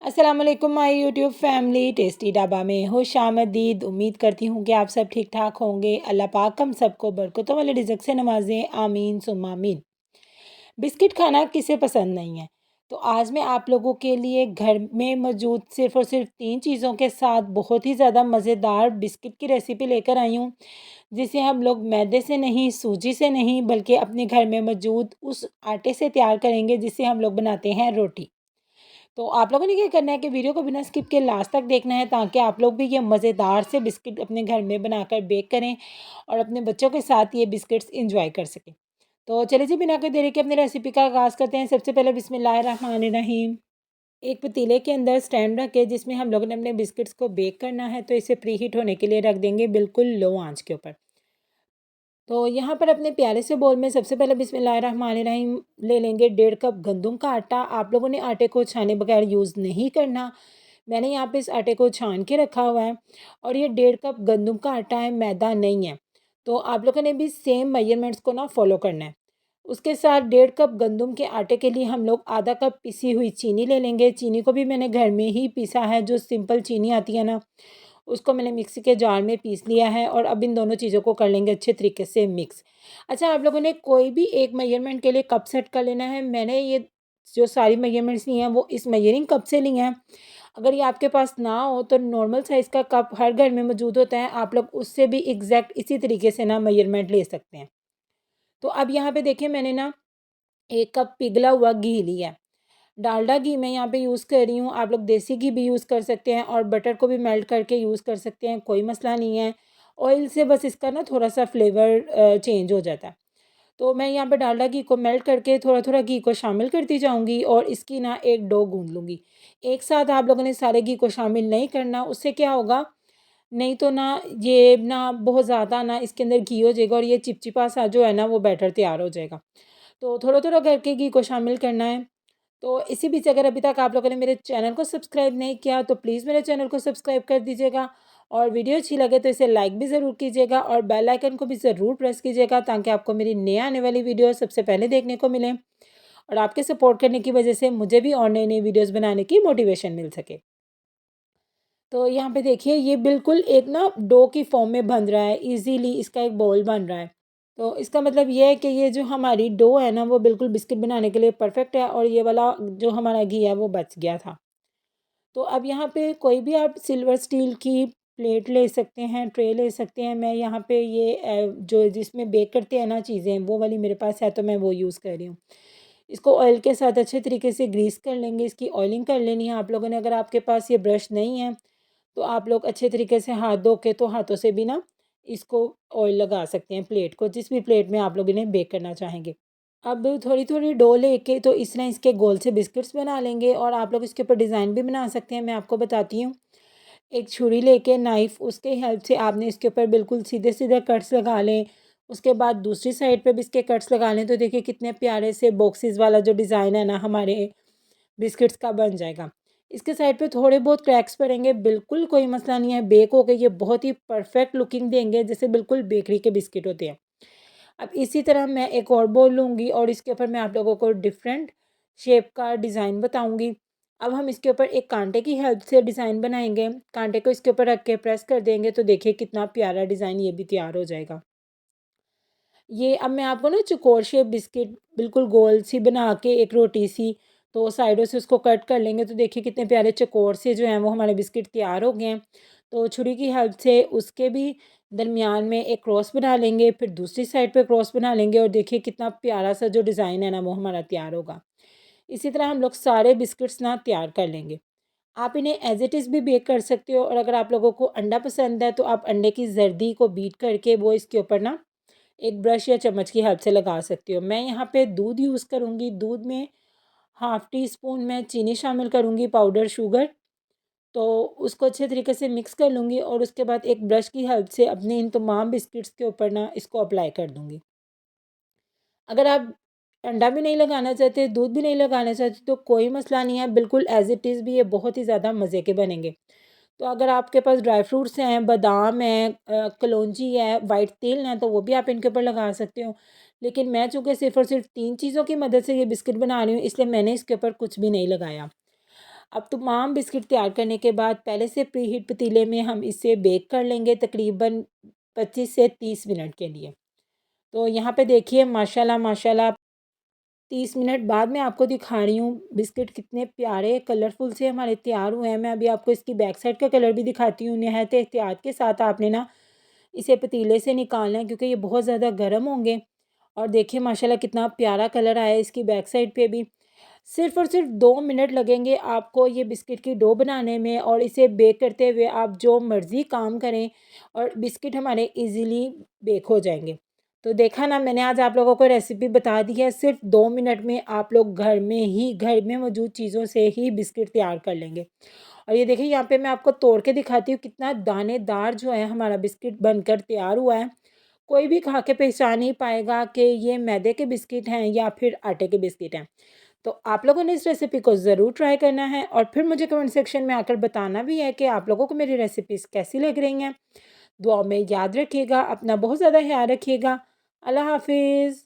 अस्सलाम वालेकुम my YouTube family tasty dhaba में खुशामदीद। उम्मीद करती हूँ कि आप सब ठीक ठाक होंगे। अल्लाह पाक हम सबको बरकतों वाले रिज़्क से नवाजें, आमीन सुम्मा आमीन। बिस्किट खाना किसे पसंद नहीं है। तो आज मैं आप लोगों के लिए घर में मौजूद सिर्फ़ और सिर्फ 3 चीज़ों के साथ बहुत ही ज़्यादा मज़ेदार बिस्किट की रेसिपी लेकर आई हूँ, जिसे हम लोग मैदे से नहीं, सूजी से नहीं बल्कि अपने घर में मौजूद उस आटे से तैयार करेंगे जिससे हम लोग बनाते हैं रोटी। तो आप लोगों ने क्या करना है कि वीडियो को बिना स्किप के लास्ट तक देखना है, ताकि आप लोग भी ये मज़ेदार से बिस्किट अपने घर में बनाकर बेक करें और अपने बच्चों के साथ ये बिस्किट्स एंजॉय कर सकें। तो चलिए जी, बिना कोई देरी के अपनी रेसिपी का आगाज़ करते हैं। सबसे पहले बिस्मिल्लाहिर्रहमानिर्रहीम। एक पतीले के अंदर स्टैंड रख के जिसमें हम लोगों ने अपने बिस्किट्स को बेक करना है, तो इसे प्री हीट होने के लिए रख देंगे बिल्कुल लो आंच के ऊपर। तो यहाँ पर अपने प्यारे से बोल में सबसे पहले बिस्मिल्लाहिर्रहमानिर्रहीम ले लेंगे 1.5 कप गंदम का आटा। आप लोगों ने आटे को छाने बगैर यूज़ नहीं करना। मैंने यहाँ पे इस आटे को छान के रखा हुआ है और ये 1.5 कप गंदम का आटा है, मैदा नहीं है। तो आप लोगों ने भी सेम मेजरमेंट्स को ना फॉलो करना है। उसके साथ 1.5 कप गंदम के आटे के लिए हम लोग आधा कप पिसी हुई चीनी ले लेंगे। चीनी को भी मैंने घर में ही पीसा है, जो सिंपल चीनी आती है ना, उसको मैंने मिक्सी के जार में पीस लिया है और अब इन दोनों चीज़ों को कर लेंगे अच्छे तरीके से मिक्स। अच्छा, आप लोगों ने कोई भी एक मेजरमेंट के लिए कप सेट कर लेना है। मैंने ये जो सारी मेजरमेंट्स ली हैं वो इस मेजरिंग कप से ली हैं। अगर ये आपके पास ना हो तो नॉर्मल साइज़ का कप हर घर में मौजूद होता है, आप लोग उससे भी एग्जैक्ट इसी तरीके से ना मेजरमेंट ले सकते हैं। तो अब यहाँ पे देखिए, मैंने ना 1 कप पिघला हुआ घी लिया है। डालडा घी मैं यहाँ पे यूज़ कर रही हूँ, आप लोग देसी घी भी यूज़ कर सकते हैं और बटर को भी मेल्ट करके यूज़ कर सकते हैं, कोई मसला नहीं है। ऑयल से बस इसका ना थोड़ा-सा फ्लेवर चेंज हो जाता है। तो मैं यहाँ पे डालडा घी को मेल्ट करके थोड़ा-थोड़ा घी को शामिल करती जाऊँगी और इसकी ना एक डो गूँध लूँगी। एक साथ आप लोगों ने सारे घी को शामिल नहीं करना, उससे क्या होगा, नहीं तो ना ये ना बहुत ज़्यादा ना इसके अंदर घी हो जाएगा और ये चिपचिपा सा जो है ना वो बैटर तैयार हो जाएगा। तो थोड़ा-थोड़ा करके घी को शामिल करना है। तो इसी बीच अगर अभी तक आप लोगों ने मेरे चैनल को सब्सक्राइब नहीं किया तो प्लीज़ मेरे चैनल को सब्सक्राइब कर दीजिएगा और वीडियो अच्छी लगे तो इसे लाइक भी ज़रूर कीजिएगा और बेल आइकन को भी ज़रूर प्रेस कीजिएगा, ताकि आपको मेरी नई आने वाली वीडियो सबसे पहले देखने को मिले और आपके सपोर्ट करने की वजह से मुझे भी और नई-नई वीडियोज़ बनाने की मोटिवेशन मिल सके। तो यहाँ पे देखिए, ये बिल्कुल एक ना डो की फॉर्म में बन रहा है, ईज़िली इसका एक बॉल बन रहा है। तो इसका मतलब ये है कि ये जो हमारी डो है ना वो बिल्कुल बिस्किट बनाने के लिए परफेक्ट है और ये वाला जो हमारा घी है वो बच गया था। तो अब यहाँ पे कोई भी आप सिल्वर स्टील की प्लेट ले सकते हैं, ट्रे ले सकते हैं। मैं यहाँ पे ये जो जिसमें बेक करते हैं ना चीज़ें, वो वाली मेरे पास है तो मैं वो यूज़ कर रही हूँ। इसको ऑयल के साथ अच्छे तरीके से ग्रीस कर लेंगे, इसकी ऑयलिंग कर लेनी है आप लोगों ने। अगर आपके पास ये ब्रश नहीं है तो आप लोग अच्छे तरीके से हाथ धो के तो हाथों से भी ना इसको ऑयल लगा सकते हैं प्लेट को, जिस भी प्लेट में आप लोग इन्हें बेक करना चाहेंगे। अब थोड़ी-थोड़ी डो लेके तो इस तरह इसके गोल से बिस्किट्स बना लेंगे और आप लोग इसके ऊपर डिज़ाइन भी बना सकते हैं, मैं आपको बताती हूँ। एक छुरी लेके नाइफ़, उसके हेल्प से आपने इसके ऊपर बिल्कुल सीधे-सीधे कट्स लगा लें। उसके बाद दूसरी साइड पे भी इसके कट्स लगा लें, तो देखिए कितने प्यारे से बॉक्सेस वाला जो डिज़ाइन है ना हमारे बिस्किट्स का बन जाएगा। इसके साइड पे थोड़े बहुत क्रैक्स पड़ेंगे, बिल्कुल कोई मसला नहीं है, बेक हो गए, ये बहुत ही परफेक्ट लुकिंग देंगे जैसे बिल्कुल बेकरी के बिस्किट होते हैं। अब इसी तरह मैं एक और बोल लूँगी और इसके ऊपर मैं आप लोगों को डिफरेंट शेप का डिज़ाइन बताऊँगी। अब हम इसके ऊपर एक कांटे की हेल्प से डिज़ाइन बनाएँगे। कांटे को इसके ऊपर रख के प्रेस कर देंगे तो देखिए कितना प्यारा डिज़ाइन ये भी तैयार हो जाएगा। ये अब मैं आपको ना चौकोर शेप बिस्किट बिल्कुल गोल सी बना के एक रोटी सी, तो साइडों से उसको कट कर लेंगे तो देखिए कितने प्यारे चौकोर से जो हैं वो हमारे बिस्किट तैयार हो गए हैं। तो छुरी की हेल्प से उसके भी दरमियान में एक क्रॉस बना लेंगे, फिर दूसरी साइड पे क्रॉस बना लेंगे और देखिए कितना प्यारा सा जो डिज़ाइन है ना वो हमारा तैयार होगा। इसी तरह हम लोग सारे बिस्किट्स ना तैयार कर लेंगे। आप इन्हें एज़ इट इज़ भी बेक कर सकते हो और अगर आप लोगों को अंडा पसंद है तो आप अंडे की जर्दी को बीट करके वो इसके ऊपर ना एक ब्रश या चम्मच की हेल्प से लगा सकती हो। मैं यहाँ पे दूध यूज़ करूँगी, दूध में हाफ़ टी स्पून मैं चीनी शामिल करूँगी, पाउडर शुगर। तो उसको अच्छे तरीके से मिक्स कर लूँगी और उसके बाद एक ब्रश की हेल्प से अपने इन तमाम बिस्किट्स के ऊपर ना इसको अप्लाई कर दूँगी। अगर आप अंडा भी नहीं लगाना चाहते, दूध भी नहीं लगाना चाहते तो कोई मसला नहीं है, बिल्कुल एज़ इट इज़ भी ये बहुत ही ज़्यादा मज़े के बनेंगे। तो अगर आपके पास ड्राई फ्रूट्स हैं, बादाम है, कलौंजी है, वाइट तिल है, तो वो भी आप इनके ऊपर लगा सकते हो। लेकिन मैं चूँकि सिर्फ़ और सिर्फ़ 3 चीज़ों की मदद से ये बिस्किट बना रही हूँ, इसलिए मैंने इसके ऊपर कुछ भी नहीं लगाया। अब तमाम बिस्किट तैयार करने के बाद पहले से प्री हीट पतीले में हम इसे बेक कर लेंगे तकरीबन 25 से 30 मिनट के लिए। तो यहाँ पे देखिए माशाल्लाह माशाल्लाह 30 मिनट बाद मैं आपको दिखा रही हूँ बिस्किट कितने प्यारे कलरफुल से हमारे तैयार हुए हैं। मैं अभी आपको इसकी बैक साइड का कलर भी दिखाती हूँ। नहायत एहतियात के साथ आपने ना इसे पतीले से निकालना है क्योंकि ये बहुत ज़्यादा गर्म होंगे। और देखिए माशाल्लाह कितना प्यारा कलर आया है इसकी बैक साइड पे भी। सिर्फ़ और सिर्फ 2 मिनट लगेंगे आपको ये बिस्किट की डो बनाने में और इसे बेक करते हुए आप जो मर्ज़ी काम करें और बिस्किट हमारे ईज़िली बेक हो जाएँगे। तो देखा ना मैंने आज आप लोगों को रेसिपी बता दी है, सिर्फ़ 2 मिनट में आप लोग घर में मौजूद चीज़ों से ही बिस्किट तैयार कर लेंगे। और ये देखिए यहाँ पे मैं आपको तोड़ के दिखाती हूँ कितना दानेदार जो है हमारा बिस्किट बनकर तैयार हुआ है। कोई भी खा के पहचान नहीं पाएगा कि ये मैदे के बिस्किट हैं या फिर आटे के बिस्किट हैं। तो आप लोगों ने इस रेसिपी को ज़रूर ट्राई करना है और फिर मुझे कमेंट सेक्शन में आकर बताना भी है कि आप लोगों को मेरी रेसिपीज़ कैसी लग रही हैं। दुआओं में याद रखिएगा, अपना बहुत ज़्यादा ख़्याल रखिएगा। अल्लाह हाफ़िज़।